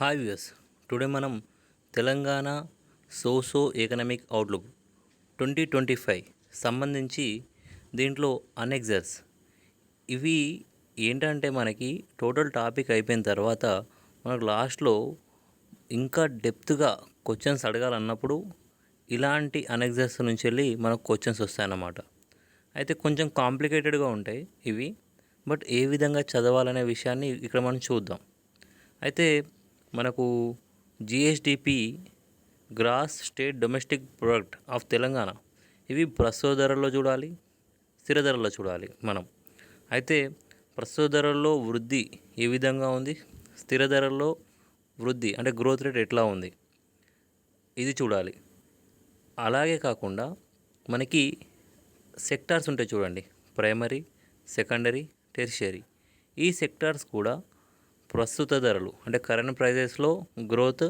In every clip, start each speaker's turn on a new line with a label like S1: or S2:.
S1: Hi viewers, today మనం Telangana socio economic outlook 2025 సంబంధించి దీంట్లో అనెక్సర్స్ ఇవి ఏంటంటే మనకి టోటల్ టాపిక్ అయిపోయిన తర్వాత మనకు లాస్ట్లో ఇంకా డెప్త్గా క్వశ్చన్స్ అడగాలన్నప్పుడు ఇలాంటి అనెక్సర్స్ నుంచి వెళ్ళి మనకు క్వశ్చన్స్ వస్తాయన్నమాట. అయితే కొంచెం కాంప్లికేటెడ్గా ఉంటాయి ఇవి, బట్ ఏ విధంగా చదవాలనే విషయాన్ని ఇక్కడ మనం చూద్దాం. అయితే మనకు GSDP gross state domestic product of Telangana ఇవి ప్రస్తుత ధరల్లో చూడాలి, స్థిర ధరల్లో చూడాలి మనం. అయితే ప్రస్తుత ధరల్లో వృద్ధి ఏ విధంగా ఉంది, స్థిర ధరల్లో వృద్ధి అంటే గ్రోత్ రేట్ ఎట్లా ఉంది ఇది చూడాలి. అలాగే కాకుండా మనకి సెక్టార్స్ ఉంటాయి చూడండి, ప్రైమరీ, సెకండరీ, టెర్షియరీ. ఈ సెక్టార్స్ కూడా ప్రస్తుత ధరలు అంటే కరెంట్ ప్రైజెస్లో గ్రోత్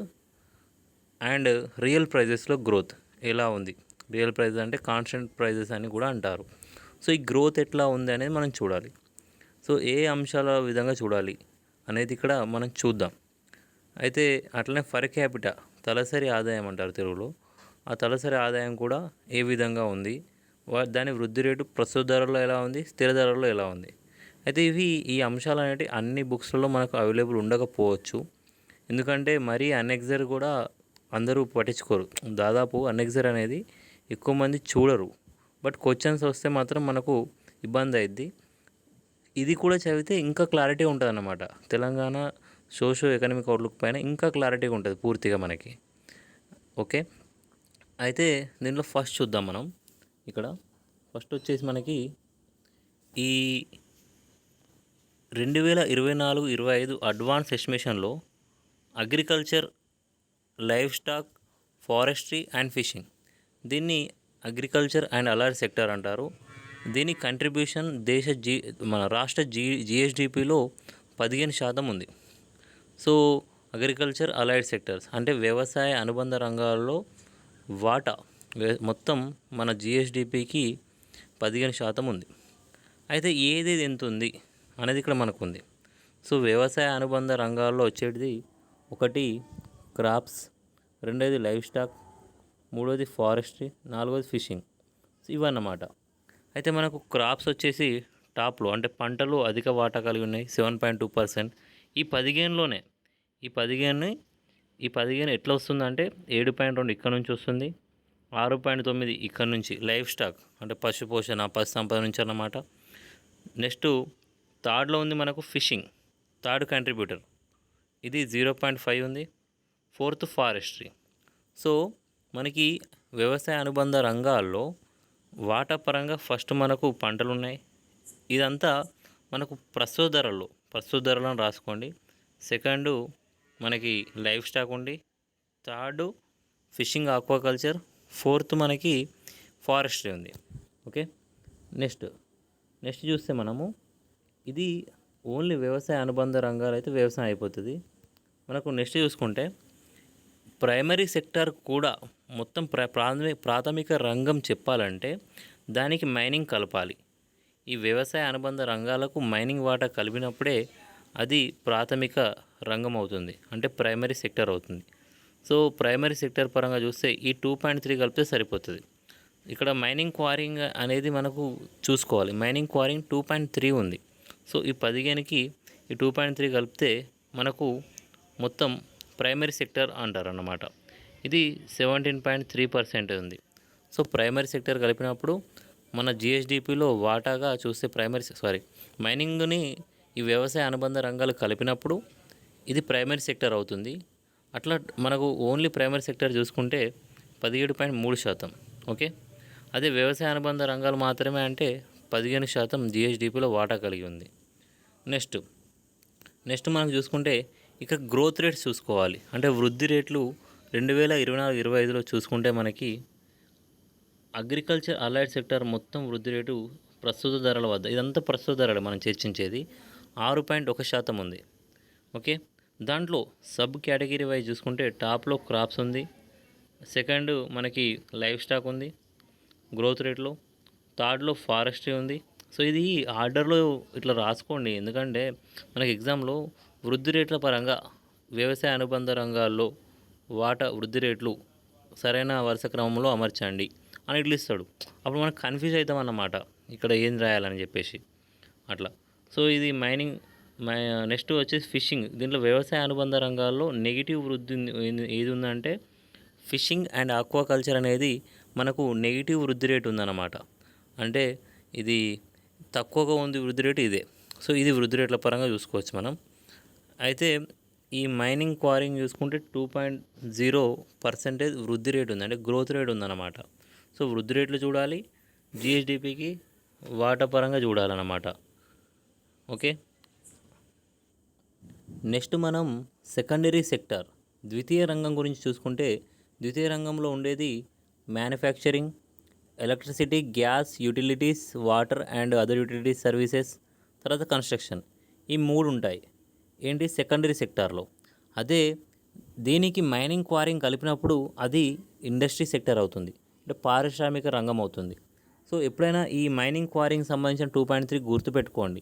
S1: అండ్ రియల్ ప్రైజెస్లో గ్రోత్ ఎలా ఉంది. రియల్ ప్రైజెస్ అంటే కాన్స్టెంట్ ప్రైజెస్ అని కూడా అంటారు. సో ఈ గ్రోత్ ఎట్లా ఉంది అనేది మనం చూడాలి. సో ఏ అంశాల విధంగా చూడాలి అనేది ఇక్కడ మనం చూద్దాం. అయితే అట్లనే ఫర్ క్యాపిటా తలసరి ఆదాయం అంటారు తెలుగులో, ఆ తలసరి ఆదాయం కూడా ఏ విధంగా ఉంది, దాని వృద్ధి రేటు ప్రస్తుత ధరలో ఎలా ఉంది, స్థిర ధరలో ఎలా ఉంది. అయితే ఈ అంశాలు అనేవి అన్ని బుక్స్లలో మనకు అవైలబుల్ ఉండకపోవచ్చు, ఎందుకంటే మరీ అనెక్సర్ కూడా అందరూ పట్టించుకోరు. దాదాపు అనెక్సర్ అనేది ఎక్కువ మంది చూడరు, బట్ క్వశ్చన్స్ వస్తే మాత్రం మనకు ఇబ్బంది అయింది. ఇది కూడా చదివితే ఇంకా క్లారిటీ ఉంటుంది అన్నమాట. తెలంగాణ సోషో ఎకనామిక్ అవుట్లుక్ పైన ఇంకా క్లారిటీగా ఉంటుంది పూర్తిగా మనకి. ఓకే, అయితే దీనిలో ఫస్ట్ చూద్దాం మనం. ఇక్కడ ఫస్ట్ వచ్చేసి మనకి ఈ 2024-25 అడ్వాన్స్ ఎస్టిమేషన్లో agriculture, livestock, forestry and fishing, దీన్ని అగ్రికల్చర్ అండ్ అలైడ్ సెక్టర్ అంటారు. దీని కంట్రిబ్యూషన్ మన రాష్ట్ర జిఎస్డిపిలో 15% ఉంది. సో అగ్రికల్చర్ అలైడ్ సెక్టర్స్ అంటే వ్యవసాయ అనుబంధ రంగాల్లో వాటా మొత్తం మన జిఎస్డిపికి 15% ఉంది. అయితే ఏది ఎంత ఉంది అనేది ఇక్కడ మనకు ఉంది. సో వ్యవసాయ అనుబంధ రంగాల్లో వచ్చేది ఒకటి క్రాప్స్, రెండోది లైవ్ స్టాక్, మూడోది ఫారెస్ట్రీ, నాలుగోది ఫిషింగ్, ఇవన్నమాట. అయితే మనకు క్రాప్స్ వచ్చేసి టాప్లో అంటే పంటలు అధిక వాటా కలిగి ఉన్నాయి, 7.2%. ఈ 15లోనే ఈ 15 ఎట్లా వస్తుందంటే 7.2 ఇక్కడ నుంచి వస్తుంది, 6.9 ఇక్కడ నుంచి లైవ్ స్టాక్ అంటే పశు పోషణ, పశు సంపద నుంచి అన్నమాట. నెక్స్ట్ థర్డ్లో ఉంది మనకు ఫిషింగ్, థర్డ్ కంట్రిబ్యూటర్, ఇది 0.5 ఉంది. Fourth forestry. సో మనకి వ్యవసాయ అనుబంధ రంగాల్లో వాటా పరంగా ఫస్ట్ మనకు పంటలు ఉన్నాయి. ఇదంతా మనకు ప్రస్తుత ధరలను రాసుకోండి. సెకండు మనకి లైవ్ స్టాక్ ఉంది, థర్డ్ ఫిషింగ్ ఆక్వాకల్చర్, ఫోర్త్ మనకి ఫారెస్ట్రీ ఉంది. ఓకే, నెక్స్ట్ చూస్తే మనము ఇది ఓన్లీ వ్యవసాయ అనుబంధ రంగాలు అయితే వ్యవసాయం అయిపోతుంది మనకు. నెక్స్ట్ చూసుకుంటే ప్రైమరీ సెక్టార్ కూడా మొత్తం ప్రాథమిక రంగం చెప్పాలంటే దానికి మైనింగ్ కలపాలి. ఈ వ్యవసాయ అనుబంధ రంగాలకు మైనింగ్ వాటా కలిపినప్పుడే అది ప్రాథమిక రంగం అవుతుంది, అంటే ప్రైమరీ సెక్టర్ అవుతుంది. సో ప్రైమరీ సెక్టర్ పరంగా చూస్తే ఈ 2.3 కలిపితే సరిపోతుంది. ఇక్కడ మైనింగ్ క్వారింగ్ అనేది మనకు చూసుకోవాలి. మైనింగ్ క్వారింగ్ 2.3 ఉంది. సో ఈ 15కి ఈ 2.3 కలిపితే మనకు మొత్తం ప్రైమరీ సెక్టర్ అంటారు అన్నమాట. ఇది 17.3% ఉంది. సో ప్రైమరీ సెక్టర్ కలిపినప్పుడు మన జిఎస్డిపిలో వాటాగా చూస్తే మైనింగ్ని ఈ వ్యవసాయ అనుబంధ రంగాలు కలిపినప్పుడు ఇది ప్రైమరీ సెక్టర్ అవుతుంది. అట్లా మనకు ఓన్లీ ప్రైమరీ సెక్టర్ చూసుకుంటే 17.3%. ఓకే, అదే వ్యవసాయ అనుబంధ రంగాలు మాత్రమే అంటే 15% జిఎస్డిపిలో వాటా కలిగి ఉంది. నెక్స్ట్ మనం చూసుకుంటే ఇక గ్రోత్ రేట్స్ చూసుకోవాలి. అంటే వృద్ధి రేట్లు 2024-25లో చూసుకుంటే మనకి అగ్రికల్చర్ అలైడ్ సెక్టర్ మొత్తం వృద్ధి రేటు ప్రస్తుత ధరల వద్ద, ఇదంతా ప్రస్తుత ధరలు మనం చర్చించేది, 6.1% ఉంది. ఓకే, దాంట్లో సబ్ కేటగిరీ వైజ్ చూసుకుంటే టాప్లో క్రాప్స్ ఉంది, సెకండ్ మనకి లైవ్ స్టాక్ ఉంది గ్రోత్ రేట్లో, థర్డ్లో ఫారెస్ట్రీ ఉంది. సో ఇది ఆర్డర్లో ఇట్లా రాసుకోండి, ఎందుకంటే మనకి ఎగ్జామ్లో వృద్ధి రేట్ల పరంగా వ్యవసాయ అనుబంధ రంగాల్లో వాటా వృద్ధి రేట్లు సరైన వరుస క్రమంలో అమర్చండి అని ఇట్లా ఇస్తాడు. అప్పుడు మనం కన్ఫ్యూజ్ అవుతాం అన్నమాట, ఇక్కడ ఏం రాయాలని చెప్పేసి అట్లా. సో ఇది మైనింగ్. నెక్స్ట్ వచ్చేసి ఫిషింగ్. దీంట్లో వ్యవసాయ అనుబంధ రంగాల్లో నెగిటివ్ వృద్ధి ఏది ఉందంటే ఫిషింగ్ అండ్ ఆక్వాకల్చర్ అనేది మనకు నెగిటివ్ వృద్ధి రేటు ఉందన్నమాట. అంటే ఇది తక్కువగా ఉంది వృద్ధి రేటు ఇదే. సో ఇది వృద్ధి రేట్ల పరంగా చూసుకోవచ్చు మనం. అయితే ఈ మైనింగ్ క్వారింగ్ చూసుకుంటే 2.0% వృద్ధి రేటు ఉంది, అంటే గ్రోత్ రేట్ ఉందన్నమాట. సో వృద్ధి రేట్లు చూడాలి, జిఎస్డిపికి వాటా పరంగా చూడాలన్నమాట. ఓకే. నెక్స్ట్ మనం సెకండరీ సెక్టార్ ద్వితీయ రంగం గురించి చూసుకుంటే, ద్వితీయ రంగంలో ఉండేది manufacturing, electricity, gas, utilities, water and other utilities services, తర్వాత కన్స్ట్రక్షన్. ఈ మూడు ఉంటాయి ఏంటి సెకండరీ సెక్టార్లో. అదే దీనికి మైనింగ్ క్వారింగ్ కలిపినప్పుడు అది ఇండస్ట్రీ సెక్టర్ అవుతుంది, అంటే పారిశ్రామిక రంగం అవుతుంది. సో ఎప్పుడైనా ఈ మైనింగ్ క్వారింగ్ సంబంధించిన 2.3 గుర్తుపెట్టుకోండి.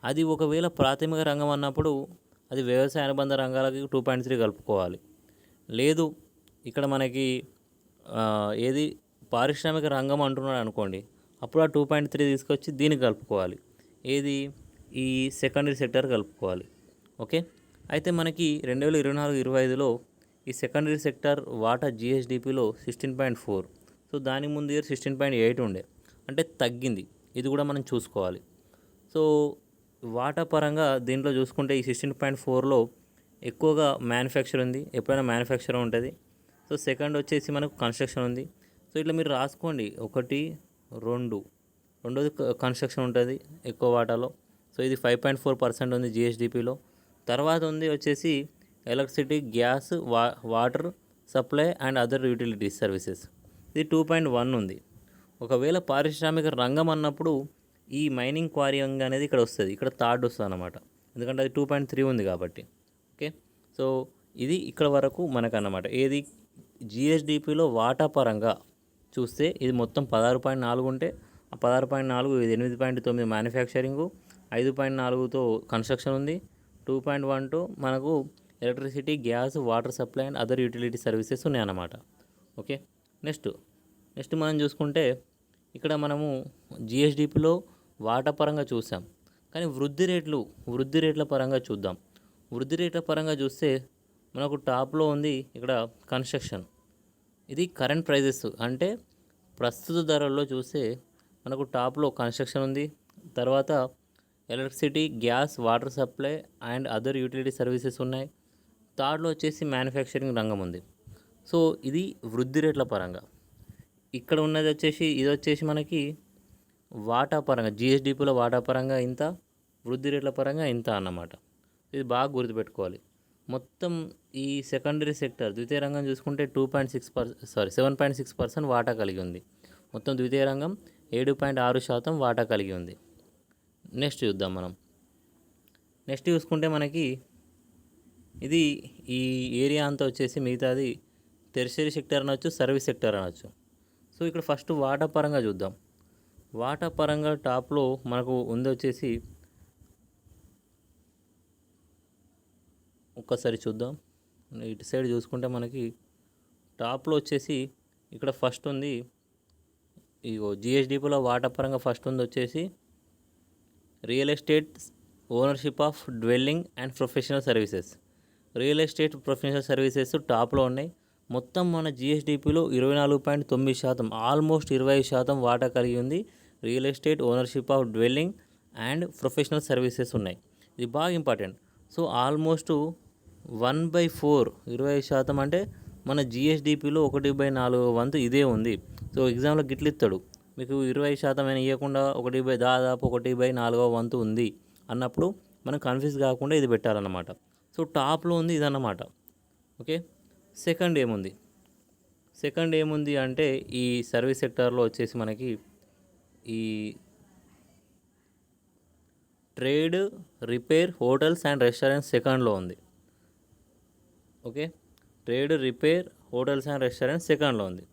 S1: అది ఒకవేళ ప్రాథమిక రంగం అన్నప్పుడు అది వ్యవసాయ అనుబంధ రంగాలకి 2.3 కలుపుకోవాలి. లేదు ఇక్కడ మనకి ఏది పారిశ్రామిక రంగం అంటున్నాడు అనుకోండి, అప్పుడు ఆ 2.3 తీసుకొచ్చి దీనికి కలుపుకోవాలి. ఏది ఈ సెకండరీ సెక్టర్ కలుపుకోవాలి. ఓకే. అయితే మనకి 2024-25లో ఈ సెకండరీ సెక్టర్ వాటా జిఎస్డిపిలో 16.4. సో దాని ముందు ఇయర్ 16.8 ఉండే, అంటే తగ్గింది. ఇది కూడా మనం చూసుకోవాలి. సో వాటా పరంగా దీంట్లో చూసుకుంటే ఈ 16.4లో ఎక్కువగా మ్యానుఫ్యాక్చర్ ఉంది, ఎప్పుడైనా మ్యానుఫ్యాక్చర్ ఉంటుంది. సో సెకండ్ వచ్చేసి మనకు కన్స్ట్రక్షన్ ఉంది. సో ఇట్లా మీరు రాసుకోండి, 1, 2. రెండోది కన్స్ట్రక్షన్ ఉంటుంది ఎక్కువ వాటాలో. సో ఇది 5.4% ఉంది జిఎస్డిపిలో. తర్వాత ఉంది వచ్చేసి electricity, gas, water supply and other utilities services. ఇది 2.1 ఉంది. ఒకవేళ పారిశ్రామిక రంగం అన్నప్పుడు ఈ మైనింగ్ క్వారింగ్ అనేది ఇక్కడ వస్తుంది, ఇక్కడ థర్డ్ వస్తుంది అన్నమాట, ఎందుకంటే అది 2.3 ఉంది కాబట్టి. ఓకే. సో ఇది ఇక్కడ వరకు మనకు అన్నమాట. ఏది జిఎస్డిపిలో వాటా పరంగా చూస్తే ఇది మొత్తం 16.4 ఉంటే ఆ 16.4 ఇది 8.9 మ్యానుఫ్యాక్చరింగు, 5.4తో కన్స్ట్రక్షన్ ఉంది, 2.1 మనకు electricity, gas, water supply and other utility services ఉన్నాయన్నమాట. ఓకే. నెక్స్ట్ మనం చూసుకుంటే ఇక్కడ మనము జిఎస్డిపిలో వాటా పరంగా చూసాం, కానీ వృద్ధి రేట్ల పరంగా చూద్దాం. వృద్ధి రేట్ల పరంగా చూస్తే మనకు టాప్లో ఉంది ఇక్కడ కన్స్ట్రక్షన్. ఇది కరెంట్ ప్రైజెస్, అంటే ప్రస్తుత ధరల్లో చూస్తే మనకు టాప్లో కన్స్ట్రక్షన్ ఉంది, తర్వాత electricity, gas, water supply and other utility services ఉన్నాయి, థర్డ్లో వచ్చేసి మ్యానుఫ్యాక్చరింగ్ రంగం ఉంది. సో ఇది వృద్ధి రేట్ల పరంగా. ఇక్కడ ఉన్నది వచ్చేసి ఇది వచ్చేసి మనకి వాటా పరంగా, జిఎస్డిపిలో వాటా పరంగా ఇంత, వృద్ధి రేట్ల పరంగా ఇంత అన్నమాట. ఇది బాగా గుర్తుపెట్టుకోవాలి. మొత్తం ఈ సెకండరీ సెక్టర్ ద్వితీయ రంగం చూసుకుంటే 7.6% వాటా కలిగి ఉంది. మొత్తం ద్వితీయ రంగం 7.6% వాటా కలిగి ఉంది. నెక్స్ట్ చూద్దాం మనం. నెక్స్ట్ చూసుకుంటే మనకి ఇది ఈ ఏరియా అంతా వచ్చేసి మిగతాది టెర్షియరీ సెక్టర్ అనొచ్చు, సర్వీస్ సెక్టర్ అనొచ్చు. సో ఇక్కడ ఫస్ట్ వాటా పరంగా చూద్దాం. వాటా పరంగా టాప్లో మనకు ఉంది వచ్చేసి, ఒక్కసారి చూద్దాం. ఇటు సైడ్ చూసుకుంటే మనకి టాప్లో వచ్చేసి ఇక్కడ ఫస్ట్ ఉంది, ఇగో జిఎస్డిపిలో వాటా పరంగా ఫస్ట్ ఉంది వచ్చేసి real estate, ownership of dwelling and professional services. Real estate, professional services టాప్లో ఉన్నాయి. మొత్తం మన జిఎస్డిపిలో 24.9%, ఆల్మోస్ట్ 20% వాటా కలిగి ఉంది. Real estate, ownership of dwelling and professional services ఉన్నాయి. ఇది బాగా ఇంపార్టెంట్. సో ఆల్మోస్ట్ 1/4, 20% అంటే మన జిఎస్డిపిలో 1/4 వంతు ఇదే ఉంది. సో ఎగ్జామ్లో గిట్లు ఇస్తాడు మీకు 20% అయినా ఇవ్వకుండా దాదాపు 1/4 వంతు ఉంది అన్నప్పుడు మనం కన్ఫ్యూజ్ కాకుండా ఇది పెట్టాలన్నమాట. సో టాప్లో ఉంది ఇదన్నమాట. ఓకే. సెకండ్ ఏముంది అంటే ఈ సర్వీస్ సెక్టార్లో వచ్చేసి మనకి ఈ trade, repair, hotels and restaurants సెకండ్లో ఉంది. Okay. Trade, repair, hotels and restaurants సెకండ్లో ఉంది.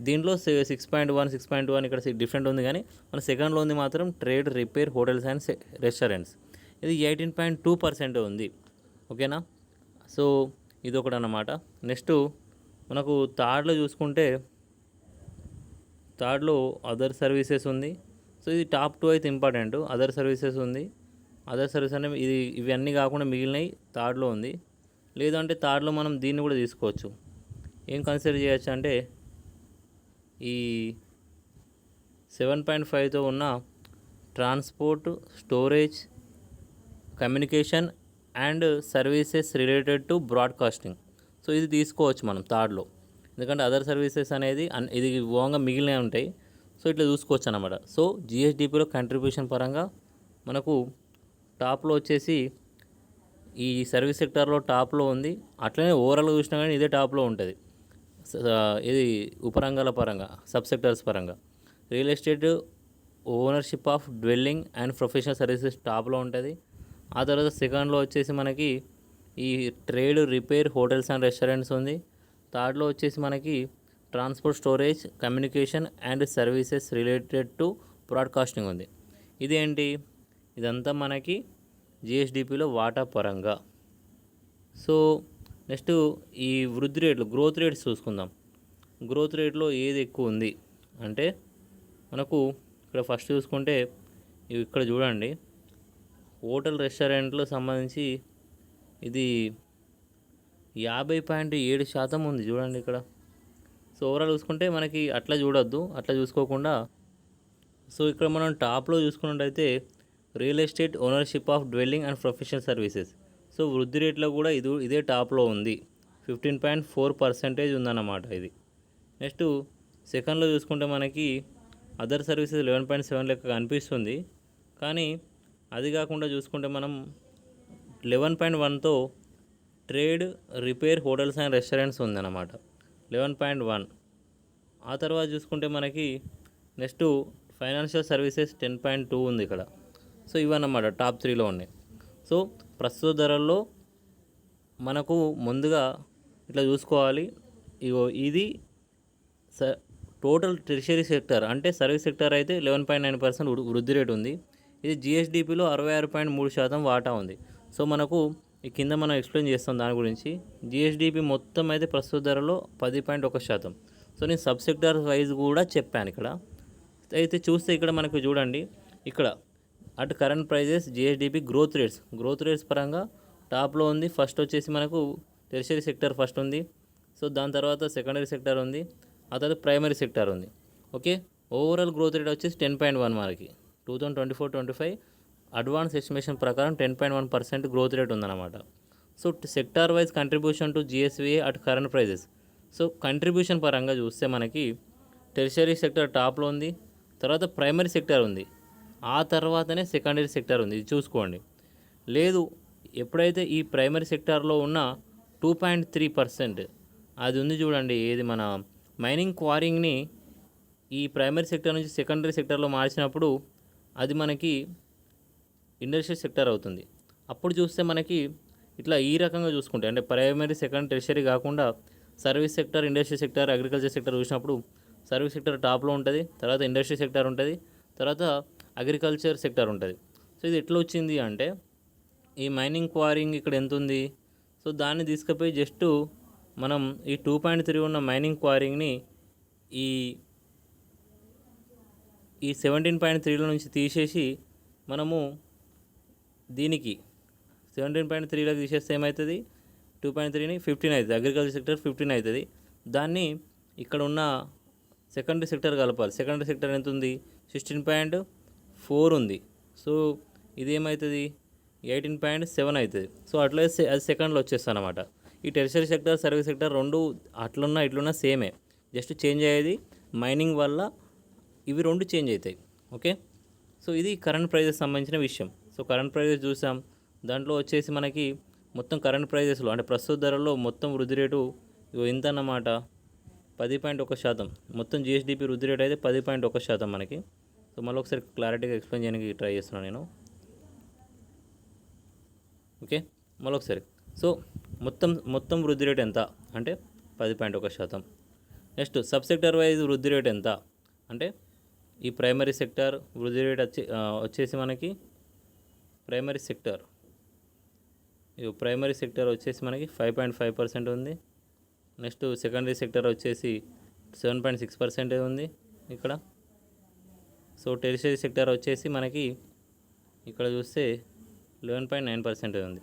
S1: దీంట్లో 6.1 ఇక్కడ డిఫరెంట్ ఉంది, కానీ మన సెకండ్లో ఉంది మాత్రం trade, repair, hotels and restaurants. ఇది 18.2% ఉంది. ఓకేనా. సో ఇది ఒకటి అన్నమాట. నెక్స్ట్ మనకు థర్డ్లో చూసుకుంటే థర్డ్లో అదర్ సర్వీసెస్ ఉంది. సో ఇది టాప్ 2 అయితే ఇంపార్టెంట్. అదర్ సర్వీసెస్ ఉంది. అదర్ సర్వీస్ అంటే ఇవన్నీ కాకుండా మిగిలినవి థర్డ్లో ఉంది. లేదంటే థర్డ్లో మనం దీన్ని కూడా తీసుకోవచ్చు. ఏం కన్సిడర్ చేయొచ్చు అంటే ఈ 7.5తో ఉన్న transport, storage, communication and services related to broadcasting. So ఇది తీసుకోవచ్చు మనం థర్డ్లో. ఎందుకంటే అదర్ సర్వీసెస్ అనేది ఇది ఓంగా మిగిలినవి ఉంటాయి. సో ఇట్లా చూసుకోవచ్చు అన్నమాట. సో జిఎస్డిపిలో కంట్రిబ్యూషన్ పరంగా మనకు టాప్లో వచ్చేసి ఈ సర్వీస్ సెక్టార్లో టాప్లో ఉంది. అట్లనే ఓవరాల్గా చూసినా కానీ ఇదే టాప్లో ఉంటుంది. ఇది ఉపరంగాల పరంగా, సబ్ సెక్టర్స్ పరంగా real estate, ownership of dwelling and professional services టాప్లో ఉంటుంది. ఆ తర్వాత సెకండ్లో వచ్చేసి మనకి ఈ trade, repair, hotels and restaurants ఉంది. థర్డ్లో వచ్చేసి మనకి transport, storage, communication and services related to broadcasting ఉంది. ఇదేంటి, ఇదంతా మనకి జిఎస్డిపిలో వాటా పరంగా. సో నెక్స్ట్ ఈ వృద్ధి రేట్లు, గ్రోత్ రేట్స్ చూసుకుందాం. గ్రోత్ రేట్లో ఏది ఎక్కువ ఉంది అంటే మనకు ఇక్కడ ఫస్ట్ చూసుకుంటే ఇక్కడ చూడండి, హోటల్ రెస్టారెంట్లో సంబంధించి ఇది 50.7% ఉంది చూడండి ఇక్కడ. సో ఓవరాల్ చూసుకుంటే మనకి అట్లా చూడొద్దు, అట్లా చూసుకోకుండా సో ఇక్కడ మనం టాప్లో చూసుకున్నట్టయితే real estate, ownership of dwelling and professional services. So వృద్ధి రేట్లో కూడా ఇదే టాప్లో ఉంది. 15.4% ఉందన్నమాట ఇది. నెక్స్ట్ సెకండ్లో చూసుకుంటే మనకి అదర్ సర్వీసెస్ 11.7 లెక్క కనిపిస్తుంది. కానీ అది కాకుండా చూసుకుంటే మనం 11.1తో trade, repair, hotels and restaurants ఉందన్నమాట 11.1. ఆ తర్వాత చూసుకుంటే మనకి నెక్స్ట్ ఫైనాన్షియల్ సర్వీసెస్ 10.2 ఉంది ఇక్కడ. సో ఇవన్నమాట టాప్ 3లో ఉన్నాయి. సో ప్రస్తుత ధరల్లో మనకు ముందుగా ఇట్లా చూసుకోవాలి. ఇది టోటల్ టెరిషరీ సెక్టర్ అంటే సర్వీస్ సెక్టర్ అయితే 11.9% వృద్ధి రేటు ఉంది. ఇది జిఎస్డిపిలో 66.3% వాటా ఉంది. సో మనకు ఈ కింద మనం ఎక్స్ప్లెయిన్ చేస్తాం దాని గురించి. జిఎస్డిపి మొత్తం అయితే ప్రస్తుత ధరలో 10.1%. సో నేను సబ్ సెక్టర్ వైజ్ కూడా చెప్పాను ఇక్కడ. అయితే చూస్తే ఇక్కడ మనకు చూడండి, ఇక్కడ అటు current prices, GSDP, growth rates పరంగా టాప్లో ఉంది. ఫస్ట్ వచ్చేసి మనకు టెరిషరీ సెక్టర్ ఫస్ట్ ఉంది. సో దాని తర్వాత సెకండరీ సెక్టర్ ఉంది. ఆ తర్వాత ప్రైమరీ సెక్టర్ ఉంది. ఓకే, ఓవరాల్ గ్రోత్ రేట్ వచ్చేసి 10.1 మనకి 2024-25 అడ్వాన్స్ ఎస్టిమేషన్ ప్రకారం 10.1% గ్రోత్ రేట్ ఉందన్నమాట. So sector wise contribution to GSVA at current prices. So contribution పరంగా చూస్తే మనకి టెరిషరీ సెక్టర్ టాప్లో ఉంది, తర్వాత ప్రైమరీ సెక్టర్ ఉంది, ఆ తర్వాతనే సెకండరీ సెక్టర్ ఉంది. ఇది చూసుకోండి. లేదు, ఎప్పుడైతే ఈ ప్రైమరీ సెక్టార్లో ఉన్న 2.3% అది ఉంది చూడండి, ఏది మన మైనింగ్ క్వారింగ్ని ఈ ప్రైమరీ సెక్టర్ నుంచి సెకండరీ సెక్టర్లో మార్చినప్పుడు అది మనకి ఇండస్ట్రియల్ సెక్టర్ అవుతుంది. అప్పుడు చూస్తే మనకి ఇట్లా ఈ రకంగా చూసుకుంటే అంటే ప్రైమరీ, సెకండ్, టెరిషరీ కాకుండా service sector, industry sector, agriculture sector చూసినప్పుడు సర్వీస్ సెక్టర్ టాప్లో ఉంటుంది, తర్వాత ఇండస్ట్రీ సెక్టర్ ఉంటుంది, తర్వాత అగ్రికల్చర్ సెక్టర్ ఉంటుంది. సో ఇది ఎట్లా వచ్చింది అంటే ఈ మైనింగ్ క్వారింగ్ ఇక్కడ ఎంత ఉంది, సో దాన్ని తీసుకుపోయి జస్ట్ మనం ఈ 2.3 ఉన్న మైనింగ్ క్వారింగ్ని ఈ 17.3లో నుంచి తీసేసి మనము దీనికి 17.3లోకి తీసేస్తే ఏమవుతుంది, 2.3ని 15 అవుతుంది, అగ్రికల్చర్ సెక్టర్ 15 అవుతుంది. దాన్ని ఇక్కడ ఉన్న సెకండరీ సెక్టర్ కలపాలి. సెకండరీ సెక్టర్ ఎంత ఉంది, 16.4 ఉంది. సో ఇది ఏమవుతుంది, 18.7 అవుతుంది. సో అట్లా అది సెకండ్లో వచ్చేస్తుంది అనమాట. ఈ టెరిషరీ సెక్టర్, సర్వీస్ సెక్టర్ రెండు ఇట్లున్నా సేమే, జస్ట్ చేంజ్ అయ్యేది మైనింగ్ వల్ల ఇవి రెండు చేంజ్ అవుతాయి. ఓకే, సో ఇది కరెంట్ ప్రైజెస్ సంబంధించిన విషయం. సో కరెంట్ ప్రైజెస్ చూసాం, దాంట్లో వచ్చేసి మనకి మొత్తం కరెంట్ ప్రైజెస్లో అంటే ప్రస్తుత ధరల్లో మొత్తం వృద్ధి రేటు ఎంత అన్నమాట, 10.1%. మొత్తం జిఎస్డిపి వృద్ధి రేటు అయితే 10.1% మనకి. సో మళ్ళీ ఒకసారి క్లారిటీగా ఎక్స్ప్లెయిన్ చేయడానికి ట్రై చేస్తున్నాను నేను. ఓకే, మళ్ళీ ఒకసారి. సో మొత్తం వృద్ధి రేటు ఎంత అంటే 10.1%. నెక్స్ట్ సబ్ సెక్టర్ వైజ్ వృద్ధి రేటు ఎంత అంటే ఈ ప్రైమరీ సెక్టర్ వృద్ధి రేట్ వచ్చేసి మనకి ప్రైమరీ సెక్టర్ ప్రైమరీ సెక్టర్ వచ్చేసి మనకి 5.5% ఉంది. నెక్స్ట్ సెకండరీ సెక్టర్ వచ్చేసి 7.6% ఉంది ఇక్కడ. సో టెరిషరీ సెక్టర్ వచ్చేసి మనకి ఇక్కడ చూస్తే 11.9% ఉంది.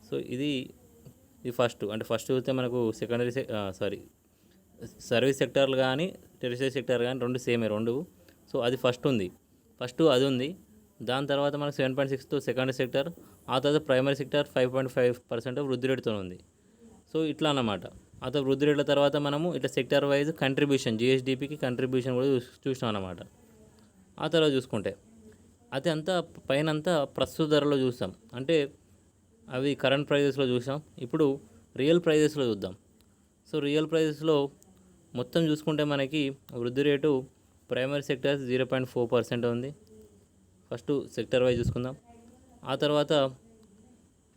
S1: సో ఇది ఫస్ట్ చూస్తే మనకు సెకండరీ సర్వీస్ సెక్టార్లు కానీ టెరిషరీ సెక్టార్ కానీ రెండు సేమే రెండు. సో అది ఫస్ట్ అది ఉంది. దాని తర్వాత మనకు 7.6 సెకండరీ సెక్టర్, ఆ తర్వాత ప్రైమరీ సెక్టర్ 5.5% వృద్ధి రేటుతో ఉంది. సో ఇట్లా అన్నమాట. ఆ తర్వాత వృద్ధి రేట్ల తర్వాత మనము ఇట్లా సెక్టర్ వైజ్ కంట్రిబ్యూషన్ జిఎస్డిపికి కంట్రిబ్యూషన్ కూడా చూసినాం అన్నమాట. ఆ తర్వాత చూసుకుంటే అది అంతా పైన అంతా ప్రస్తుత ధరలో చూస్తాం, అంటే అవి కరెంట్ ప్రైజెస్లో చూసాం. ఇప్పుడు రియల్ ప్రైజెస్లో చూద్దాం. సో రియల్ ప్రైజెస్లో మొత్తం చూసుకుంటే మనకి వృద్ధి రేటు ప్రైమరీ సెక్టర్ 0.4% ఉంది. ఫస్ట్ సెక్టర్ వైజ్ చూసుకుందాం. ఆ తర్వాత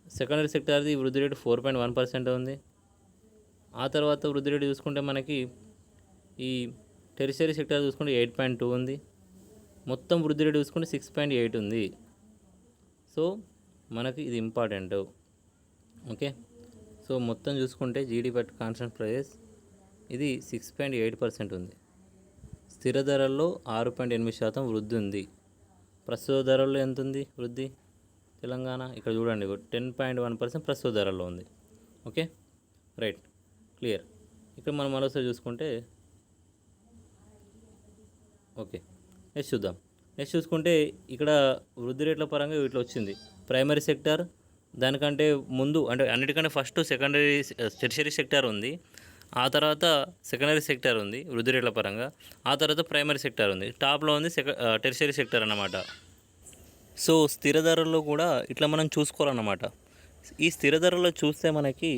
S1: సెకండరీ సెక్టార్ది వృద్ధి రేటు 4.1% ఉంది. ఆ తర్వాత వృద్ధి రేటు చూసుకుంటే మనకి ఈ టెరిషరీ సెక్టార్ చూసుకుంటే 8.2 ఉంది. మొత్తం వృద్ధి రేటు చూసుకుంటే 6.8 ఉంది. సో మనకి ఇది ఇంపార్టెంట్. ఓకే, సో మొత్తం చూసుకుంటే జీడిపి అట్ కాన్స్టెంట్ ప్రైజెస్ ఇది 6.8% ఉంది. స్థిర ధరల్లో 6.8% వృద్ధి ఉంది. ప్రస్తుత ధరల్లో ఎంత ఉంది వృద్ధి తెలంగాణ? ఇక్కడ చూడండి 10.1% ప్రస్తుత ధరల్లో ఉంది. Okay, right, clear. ఇక్కడ మనం మరోసారి చూసుకుంటే ఓకే, నెక్స్ట్ చూద్దాం. నెక్స్ట్ చూసుకుంటే ఇక్కడ వృద్ధి రేట్ల పరంగా ఇట్లా వచ్చింది. ప్రైమరీ సెక్టార్ దానికంటే ముందు, అంటే అన్నిటికంటే ఫస్ట్ టెరిషరీ సెక్టార్ ఉంది, ఆ తర్వాత సెకండరీ సెక్టార్ ఉంది వృద్ధి రేట్ల పరంగా, ఆ తర్వాత ప్రైమరీ సెక్టార్ ఉంది, టాప్లో ఉంది టెరిషరీ సెక్టార్ అన్నమాట. సో స్థిర ధరల్లో కూడా ఇట్లా మనం చూసుకోవాలన్నమాట. ఈ స్థిర ధరలో చూస్తే మనకి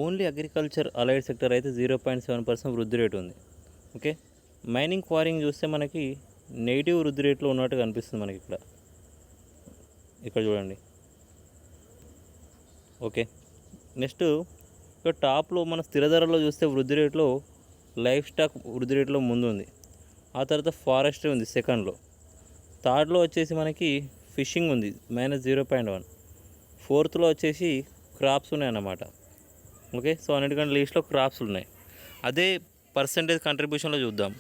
S1: ఓన్లీ అగ్రికల్చర్ అలైడ్ సెక్టర్ అయితే 0.7% వృద్ధి రేటు ఉంది. ఓకే, మైనింగ్ క్వారింగ్ చూస్తే మనకి నెగిటివ్ వృద్ధి రేట్లో ఉన్నట్టు కనిపిస్తుంది మనకి ఇక్కడ చూడండి. ఓకే, నెక్స్ట్ ఇక్కడ టాప్లో మన స్థిర ధరలో చూస్తే వృద్ధి రేట్లో లైఫ్ స్టాక్ వృద్ధి రేట్లో ముందు ఉంది, ఆ తర్వాత ఫారెస్ట్రీ ఉంది సెకండ్లో, థర్డ్లో వచ్చేసి మనకి ఫిషింగ్ ఉంది -0.1, ఫోర్త్లో వచ్చేసి క్రాప్స్ ఉన్నాయి అన్నమాట. ఓకే, సో అన్నిటికంటే లీస్ట్లో క్రాప్స్ ఉన్నాయి. అదే పర్సంటేజ్ కంట్రిబ్యూషన్లో చూద్దాం.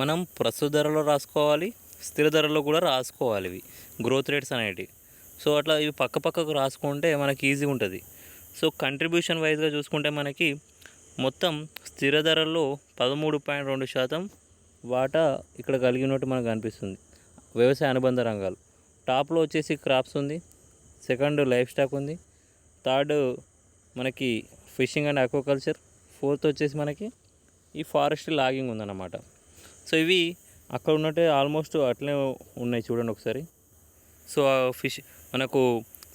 S1: మనం ప్రస్తుత ధరలో రాసుకోవాలి, స్థిర ధరలో కూడా రాసుకోవాలి ఇవి గ్రోత్ రేట్స్ అనేటివి. సో అట్లా ఇవి పక్కకు రాసుకుంటే మనకి ఈజీ ఉంటుంది. సో కంట్రిబ్యూషన్ వైజ్గా చూసుకుంటే మనకి మొత్తం స్థిర ధరల్లో 13.2% వాటా ఇక్కడ కలిగినట్టు మనకు అనిపిస్తుంది. వ్యవసాయ అనుబంధ రంగాలు టాప్లో వచ్చేసి క్రాప్స్ ఉంది, సెకండ్ లైఫ్ స్టాక్ ఉంది, థర్డ్ మనకి ఫిషింగ్ అండ్ అక్వాకల్చర్, ఫోర్త్ వచ్చేసి మనకి ఈ ఫారెస్ట్రీ లాగింగ్ ఉందన్నమాట. సో ఇవి అక్కడ ఉన్నట్టే ఆల్మోస్ట్ అట్లనే ఉన్నాయి చూడండి ఒకసారి. సో ఫిష్ మనకు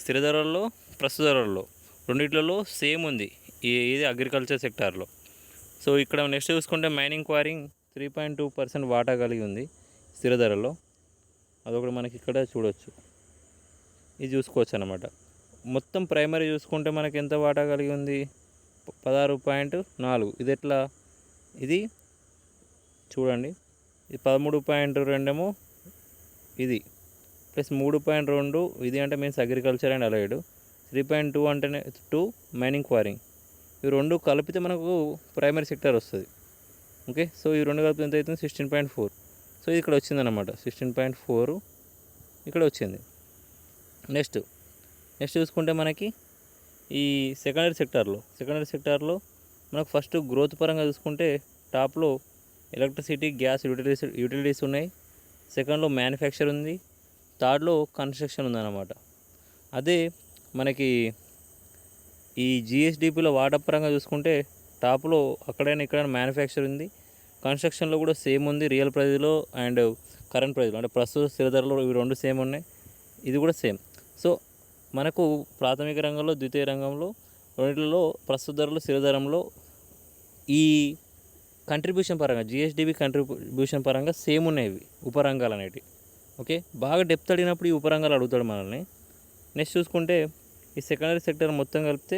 S1: స్థిర ధరల్లో ప్రస్తుత ధరల్లో రెండిట్లలో సేమ్ ఉంది ఇది అగ్రికల్చర్ సెక్టార్లో. సో ఇక్కడ నెక్స్ట్ చూసుకుంటే మైనింగ్ క్వారింగ్ 3.2% వాటా కలిగి ఉంది స్థిర ధరల్లో, అదొకటి మనకి ఇక్కడ చూడవచ్చు, ఇది చూసుకోవచ్చు అన్నమాట. మొత్తం ప్రైమరీ చూసుకుంటే మనకి ఎంత వాటా కలిగి ఉంది 16.4. ఇది ఎట్లా, ఇది చూడండి, ఇది 13.2 ఏమో ఇది, ప్లస్ 3.2 ఇది అంటే మీన్స్ అగ్రికల్చర్ అండ్ అలైడ్, 3.2 అంటేనే 2 మైనింగ్ క్వారింగ్. ఇవి రెండు కలిపితే మనకు ప్రైమరీ సెక్టర్ వస్తుంది. ఓకే, సో ఈ రెండు కలిపితే ఎంత అవుతుంది 16.4. సో ఇది ఇక్కడ వచ్చిందన్నమాట 16.4 ఇక్కడ వచ్చింది. నెక్స్ట్ చూసుకుంటే మనకి ఈ సెకండరీ సెక్టార్లో మనకు ఫస్ట్ గ్రోత్ పరంగా చూసుకుంటే టాప్లో ఎలక్ట్రిసిటీ, గ్యాస్, యూటిలిటీస్ ఉన్నాయి, సెకండ్లో మ్యానుఫ్యాక్చర్ ఉంది, థర్డ్లో కన్స్ట్రక్షన్ ఉందన్నమాట. అదే మనకి ఈ జిఎస్డిపిలో వాటా పరంగా చూసుకుంటే టాప్లో అక్కడైనా ఇక్కడైనా మ్యానుఫ్యాక్చర్ ఉంది, కన్స్ట్రక్షన్లో కూడా సేమ్ ఉంది, రియల్ ప్రైజ్లో అండ్ కరెంట్ ప్రైజ్లో అంటే ప్రస్తుత స్థిర ధరలో ఇవి రెండు సేమ్ ఉన్నాయి, ఇది కూడా సేమ్. సో మనకు ప్రాథమిక రంగంలో, ద్వితీయ రంగంలో రెండింటిలో ప్రస్తుత ధరలు, స్థిర ధరంలో ఈ కంట్రిబ్యూషన్ పరంగా జిఎస్డిపి కంట్రిబ్యూషన్ పరంగా సేమ్ ఉన్నాయి ఇవి ఉపరంగాలు అనేటివి. ఓకే, బాగా డెప్త్ అడిగినప్పుడు ఈ ఉపరంగాలు అడుగుతాడు మనల్ని. నెక్స్ట్ చూసుకుంటే ఈ సెకండరీ సెక్టర్ మొత్తం కలిపితే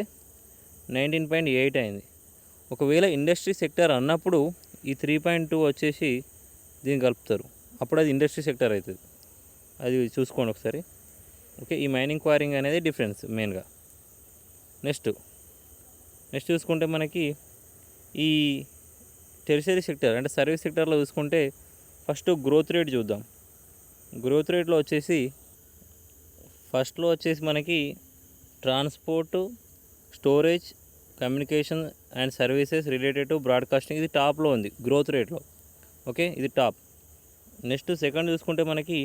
S1: 19.8 అయింది. ఒకవేళ ఇండస్ట్రీ సెక్టర్ అన్నప్పుడు ఈ 3.2 వచ్చేసి దీన్ని కలుపుతారు, అప్పుడు అది ఇండస్ట్రీ సెక్టర్ అవుతుంది. అది చూసుకోండి ఒకసారి. ఓకే, ఈ మైనింగ్ క్వారింగ్ అనేది డిఫరెన్స్ మెయిన్గా. నెక్స్ట్ చూసుకుంటే మనకి ఈ టెరిషరీ సెక్టర్ అంటే సర్వీస్ సెక్టర్లో చూసుకుంటే ఫస్ట్ గ్రోత్ రేట్ చూద్దాం. గ్రోత్ రేట్లో వచ్చేసి ఫస్ట్లో వచ్చేసి మనకి transport, storage, communication and services related to broadcasting ఇది టాప్లో ఉంది గ్రోత్ రేట్లో. ఓకే, ఇది టాప్. నెక్స్ట్ సెకండ్ చూసుకుంటే మనకి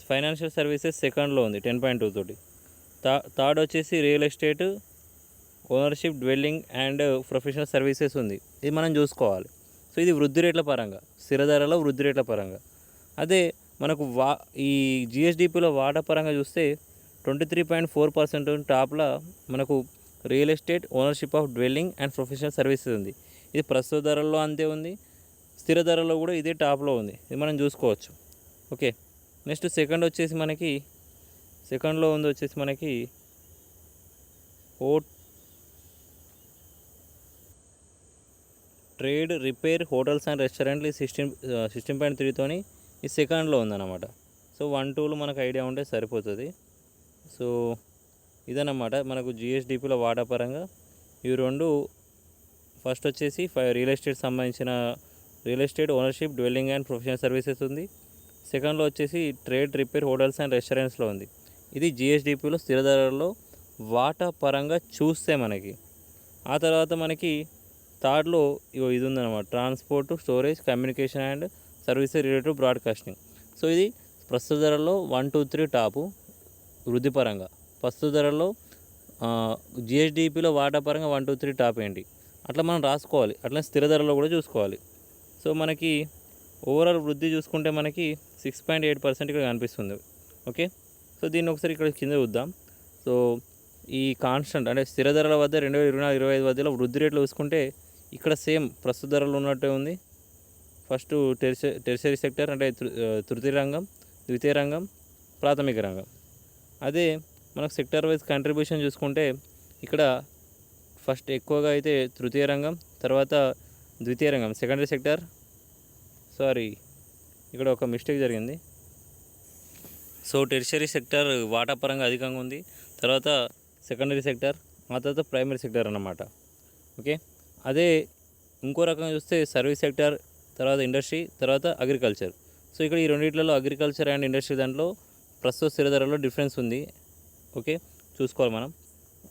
S1: ఫైనాన్షియల్ సర్వీసెస్ సెకండ్లో ఉంది 10.2 తోటి. థర్డ్ వచ్చేసి real estate, ownership, dwelling and professional services ఉంది. ఇది మనం చూసుకోవాలి. సో ఇది వృద్ధి రేట్ల పరంగా, స్థిర ధరలో వృద్ధి రేట్ల పరంగా. అదే మనకు ఈ జిఎస్డిపిలో వాటా పరంగా చూస్తే 23.4% టాప్లో మనకు real estate, ownership of dwelling and professional services ఉంది. ఇది ప్రస్తుత ధరల్లో అంతే ఉంది, స్థిర ధరలో కూడా ఇదే టాప్లో ఉంది. ఇది మనం చూసుకోవచ్చు. ఓకే, నెక్స్ట్ సెకండ్లో వచ్చేసి మనకి ట్రేడ్, రిపేర్, హోటల్స్ అండ్ రెస్టారెంట్లు 16.3తోని ఈ సెకండ్లో ఉందన్నమాట. సో 1, 2లో మనకు ఐడియా ఉంటే సరిపోతుంది. సో ఇదన్నమాట మనకు జిఎస్డిపిలో వాటా పరంగా ఇవి రెండు. ఫస్ట్ వచ్చేసి రియల్ ఎస్టేట్ సంబంధించిన real estate, ownership, dwelling and professional services ఉంది. సెకండ్లో వచ్చేసి ట్రేడ్, రిపేర్, హోటల్స్ అండ్ రెస్టారెంట్స్లో ఉంది. ఇది జిఎస్డిపిలో స్థిర ధరల్లో వాటా పరంగా చూస్తే మనకి. ఆ తర్వాత మనకి థర్డ్లో ఇది ఉందన్నమాట, transport, storage, communication and services related to broadcasting. So ఇది ప్రస్తుత ధరల్లో 1, 2, 3 టాపు వృద్ధి పరంగా. ప్రస్తుత ధరల్లో జిఎస్డిపిలో వాటా పరంగా 1, 2, 3 టాప్ ఏంటి అట్లా మనం రాసుకోవాలి. అట్లా స్థిర ధరలో కూడా చూసుకోవాలి. సో మనకి ఓవరాల్ వృద్ధి చూసుకుంటే మనకి 6.8% ఇక్కడ కనిపిస్తుంది. ఓకే, సో దీన్ని ఒకసారి ఇక్కడ కింద చూద్దాం. సో ఈ కాన్స్టెంట్ అంటే స్థిర ధరల వద్ద 2024-25 మధ్యలో వృద్ధి రేట్లు చూసుకుంటే ఇక్కడ సేమ్ ప్రస్తుత ధరలు ఉన్నట్టే ఉంది. ఫస్ట్ టెరిషరీ సెక్టర్ అంటే తృతీయ రంగం, ద్వితీయ రంగం, ప్రాథమిక రంగం. అదే మనకు సెక్టర్ వైజ్ కంట్రిబ్యూషన్ చూసుకుంటే ఇక్కడ ఫస్ట్ ఎక్కువగా అయితే తృతీయ రంగం, తర్వాత ద్వితీయ రంగం, సెకండరీ సెక్టర్. ఇక్కడ ఒక మిస్టేక్ జరిగింది. సో టెరిషరీ సెక్టర్ వాటా పరంగా అధికంగా ఉంది, తర్వాత సెకండరీ సెక్టర్, ఆ తర్వాత ప్రైమరీ సెక్టర్ అన్నమాట. ఓకే, అదే ఇంకో రకంగా చూస్తే సర్వీస్ సెక్టర్, తర్వాత ఇండస్ట్రీ, తర్వాత అగ్రికల్చర్. సో ఇక్కడ ఈ రెండింటిలో అగ్రికల్చర్ అండ్ ఇండస్ట్రీ దాంట్లో ప్రస్తుత స్థిర ధరలో డిఫరెన్స్ ఉంది. ఓకే, చూసుకోవాలి మనం.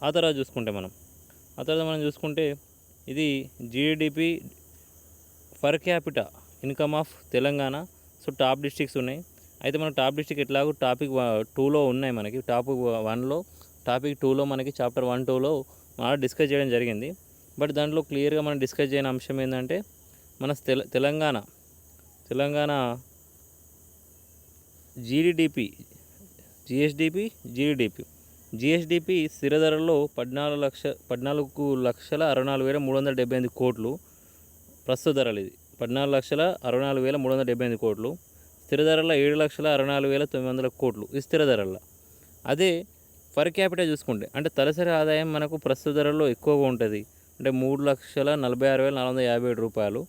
S1: ఆ తర్వాత మనం చూసుకుంటే ఇది GDP per capita income of Telangana. So top districts ఉన్నాయి. అయితే మన టాప్ డిస్ట్రిక్ట్ ఎట్లాగో టాపిక్ 2లో ఉన్నాయి. మనకి టాపిక్ 1లో, టాపిక్ 2లో మనకి చాప్టర్ 1, 2లో మనం డిస్కస్ చేయడం జరిగింది. బట్ దాంట్లో క్లియర్గా మనం డిస్కస్ చేయని అంశం ఏంటంటే మన తెలంగాణ జిఎస్డిపి స్థిర ధరల్లో 14,64,378 కోట్లు ప్రస్తుత ధరలు. ఇది 14,64,378 కోట్లు. స్థిర ధరల్లో 7,64,900 కోట్లు ఈ స్థిర ధరల్లో. అదే పర్ క్యాపిటల్ చూసుకుంటే అంటే తలసరి ఆదాయం మనకు ప్రస్తుత ధరల్లో ఎక్కువగా ఉంటుంది. అంటే 3,46,457 రూపాయలు.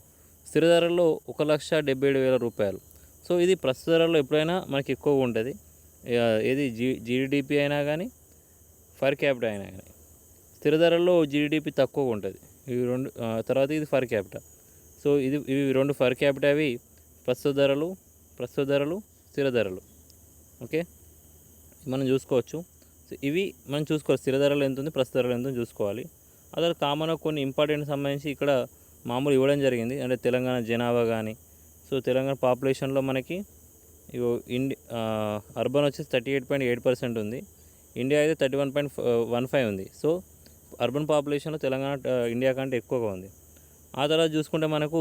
S1: స్థిర ధరల్లో 1,77,000 రూపాయలు. సో ఇది ప్రస్తుత ధరల్లో ఎప్పుడైనా మనకి ఎక్కువగా ఉంటుంది. ఏది జిడిపి అయినా కానీ, పర్ క్యాపిటల్ అయినా కానీ. స్థిర ధరల్లో జిడిపి తక్కువగా ఉంటుంది. ఇవి రెండు. తర్వాత ఇది పర్ క్యాపిటల్. సో ఇవి రెండు పర్ క్యాపిటల్. అవి ప్రస్తుత ధరలు, స్థిర ధరలు. ఓకే, మనం చూసుకోవచ్చు. సో ఇవి మనం చూసుకోవాలి. స్థిర ధరలు ఎంత ఉంది, ప్రస్తుత ధరలు ఎంత ఉంది చూసుకోవాలి. అదే కామన్గా కొన్ని ఇంపార్టెంట్ సంబంధించి ఇక్కడ మామూలు ఇవ్వడం జరిగింది. అంటే తెలంగాణ జనాభా కానీ. సో తెలంగాణ పాపులేషన్లో మనకి అర్బన్ వచ్చేసి 38.8% ఉంది. ఇండియా అయితే 31.15 ఉంది. సో అర్బన్ పాపులేషన్లో తెలంగాణ ఇండియా కంటే ఎక్కువగా ఉంది. ఆ తర్వాత చూసుకుంటే మనకు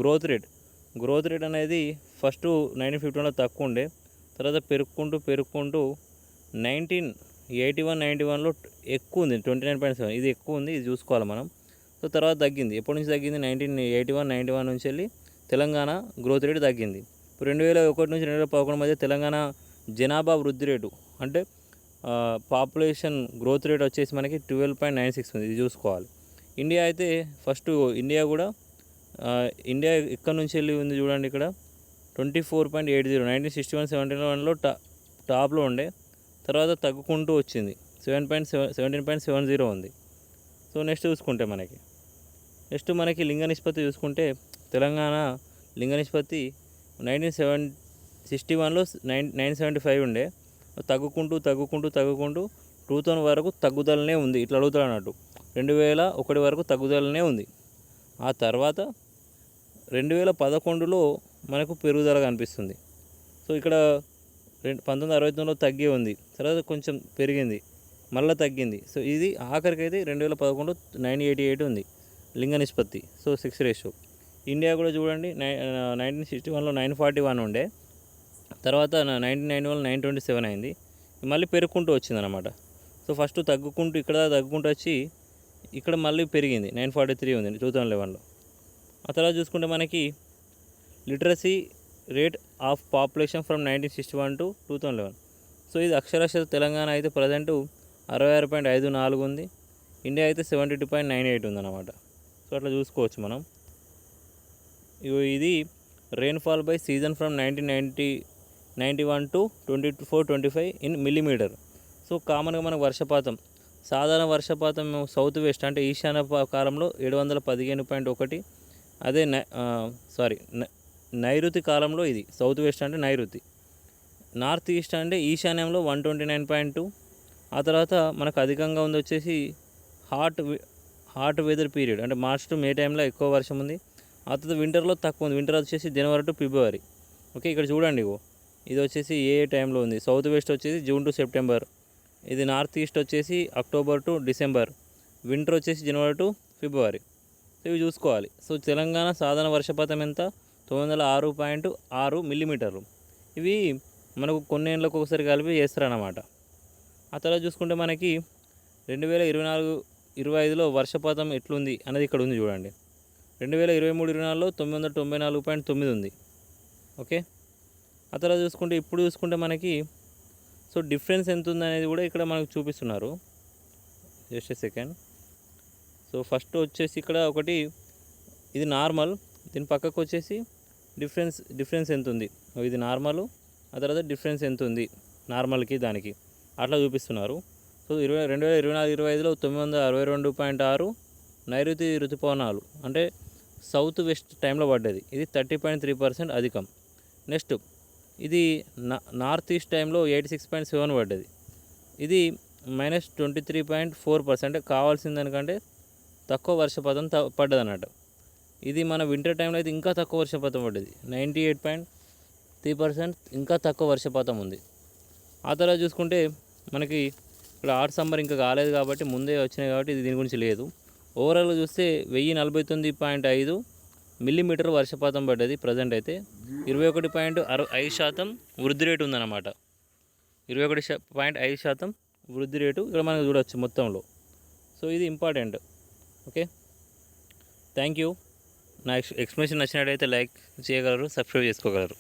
S1: గ్రోత్ రేట్ అనేది ఫస్ట్ 1951లో తక్కువ ఉండే, తర్వాత పెరుక్కుంటూ 1981-91లో ఎక్కువ ఉంది, 29.7. ఇది ఎక్కువ ఉంది, ఇది చూసుకోవాలి మనం. సో తర్వాత తగ్గింది. ఎప్పటి నుంచి తగ్గింది? 1981-91 నుంచి వెళ్ళి తెలంగాణ గ్రోత్ రేట్ తగ్గింది. ఇప్పుడు 2001 నుంచి 2011 మధ్య తెలంగాణ జనాభా వృద్ధి రేటు అంటే పాపులేషన్ గ్రోత్ రేట్ వచ్చేసి మనకి 12.96 ఉంది, ఇది చూసుకోవాలి. ఇండియా అయితే ఫస్ట్ ఇండియా ఇక్కడ నుంచి వెళ్ళి ఉంది చూడండి. ఇక్కడ 24.80 1961-71లో టాప్లో ఉండే, తర్వాత తగ్గుకుంటూ వచ్చింది 17.70 ఉంది. సో నెక్స్ట్ చూసుకుంటే మనకి లింగ నిష్పత్తి చూసుకుంటే తెలంగాణ లింగ నిష్పత్తి 1961లో 975 ఉండే, తగ్గుకుంటూ 2000 వరకు తగ్గుదలనే ఉంది. ఇట్లా అడుగుతాడు అన్నట్టు. 2001 వరకు తగ్గుదలనే ఉంది. ఆ తర్వాత 2011లో మనకు పెరుగుదల కనిపిస్తుంది. సో ఇక్కడ 1969లో తగ్గి ఉంది, తర్వాత కొంచెం పెరిగింది, మళ్ళీ తగ్గింది. సో ఇది ఆఖరికైతే 2011 988 ఉంది లింగ నిష్పత్తి. సో 6:. ఇండియా కూడా చూడండి, 1961లో 941 ఉండే, తర్వాత 1991లో 927 అయింది, మళ్ళీ పెరుగుకుంటూ వచ్చిందనమాట. సో ఫస్ట్ ఇక్కడ తగ్గుకుంటూ వచ్చి ఇక్కడ మళ్ళీ పెరిగింది, 943 ఉంది 2011లో. ఆ తర్వాత చూసుకుంటే మనకి literacy rate of population from 1961 to 2011. So ఇది అక్షరాస్యత తెలంగాణ అయితే ప్రజెంట్ 66.54 ఉంది, ఇండియా అయితే 72.98 ఉందన్నమాట. సో అట్లా చూసుకోవచ్చు మనం. ఇది rainfall by season from 1991 to 24-25 in millimetre. So కామన్గా మనకు వర్షపాతం, సాధారణ వర్షపాతం సౌత్ వెస్ట్ అంటే ఈశాన్య కాలంలో 715.1, అదే నైరుతి కాలంలో ఇది సౌత్ వెస్ట్ అంటే నైరుతి, నార్త్ ఈస్ట్ అంటే ఈశాన్యంలో 129.2. ఆ తర్వాత మనకు అధికంగా ఉంది వచ్చేసి హాట్ వెదర్ పీరియడ్ అంటే మార్చ్ టు మే టైంలో ఎక్కువ వర్షం ఉంది. ఆ తర్వాత వింటర్లో తక్కువ ఉంది, వింటర్ వచ్చేసి జనవరి టు ఫిబ్రవరి. ఓకే, ఇక్కడ చూడండి, ఇది వచ్చేసి ఏ టైంలో ఉంది. సౌత్ వెస్ట్ వచ్చేసి జూన్ టు సెప్టెంబర్, ఇది నార్త్ ఈస్ట్ వచ్చేసి అక్టోబర్ టు డిసెంబర్, వింటర్ వచ్చేసి జనవరి టు ఫిబ్రవరి. సో ఇవి చూసుకోవాలి. సో తెలంగాణ సాధారణ వర్షపాతం ఎంత? 906.6 మిల్లీమీటర్లు. ఇవి మనకు కొన్ని ఏళ్ళకు ఒకసారి కలిపి చేస్తారన్నమాట. ఆ తర్వాత చూసుకుంటే మనకి 2024-25లో వర్షపాతం ఎట్లుంది అనేది ఇక్కడ ఉంది చూడండి. 2023-24లో 994.9 ఉంది. ఓకే, ఆ తర్వాత ఇప్పుడు చూసుకుంటే మనకి సో డిఫరెన్స్ ఎంత ఉంది అనేది కూడా ఇక్కడ మనకు చూపిస్తున్నారు. Just a second. So first వచ్చేసి ఇక్కడ ఒకటి ఇది నార్మల్, దీని పక్కకు వచ్చేసి డిఫరెన్స్ ఎంత ఉంది, ఇది నార్మల్, ఆ తర్వాత డిఫరెన్స్ ఎంత ఉంది నార్మల్కి దానికి అట్లా చూపిస్తున్నారు. సో 2024-25లో 962.6 నైరుతి ఋతుపవనాలు అంటే సౌత్ వెస్ట్ టైంలో పడ్డది, ఇది 30.3% అధికం. నెక్స్ట్ ఇది నార్త్ ఈస్ట్ టైంలో 86.7 పడ్డది, ఇది -23.4%, అంటే కావాల్సిన దానికంటే తక్కువ వర్షపాతం పడ్డది అన్నట్టు. ఇది మన వింటర్ టైంలో అయితే ఇంకా తక్కువ వర్షపాతం పడ్డది, 98.3%, ఇంకా తక్కువ వర్షపాతం ఉంది. ఆ తర్వాత చూసుకుంటే మనకి ఇక్కడ హాట్ సమ్మర్ ఇంకా కాలేదు కాబట్టి ముందే వచ్చినాయి కాబట్టి ఇది దీని గురించి లేదు. ఓవరాల్గా చూస్తే 1049.5 మిల్లీమీటర్ వర్షపాతం పడ్డది. ప్రజెంట్ అయితే 21.5% వృద్ధి రేటు ఉందన్నమాట. 21.5% వృద్ధి రేటు ఇక్కడ మనకు చూడవచ్చు మొత్తంలో. సో ఇది ఇంపార్టెంట్. Okay, thank you. నా ఎక్స్ప్లెనేషన్ నచ్చినట్టయితే లైక్ చేయగలరు, సబ్స్క్రైబ్ చేసుకోగలరు.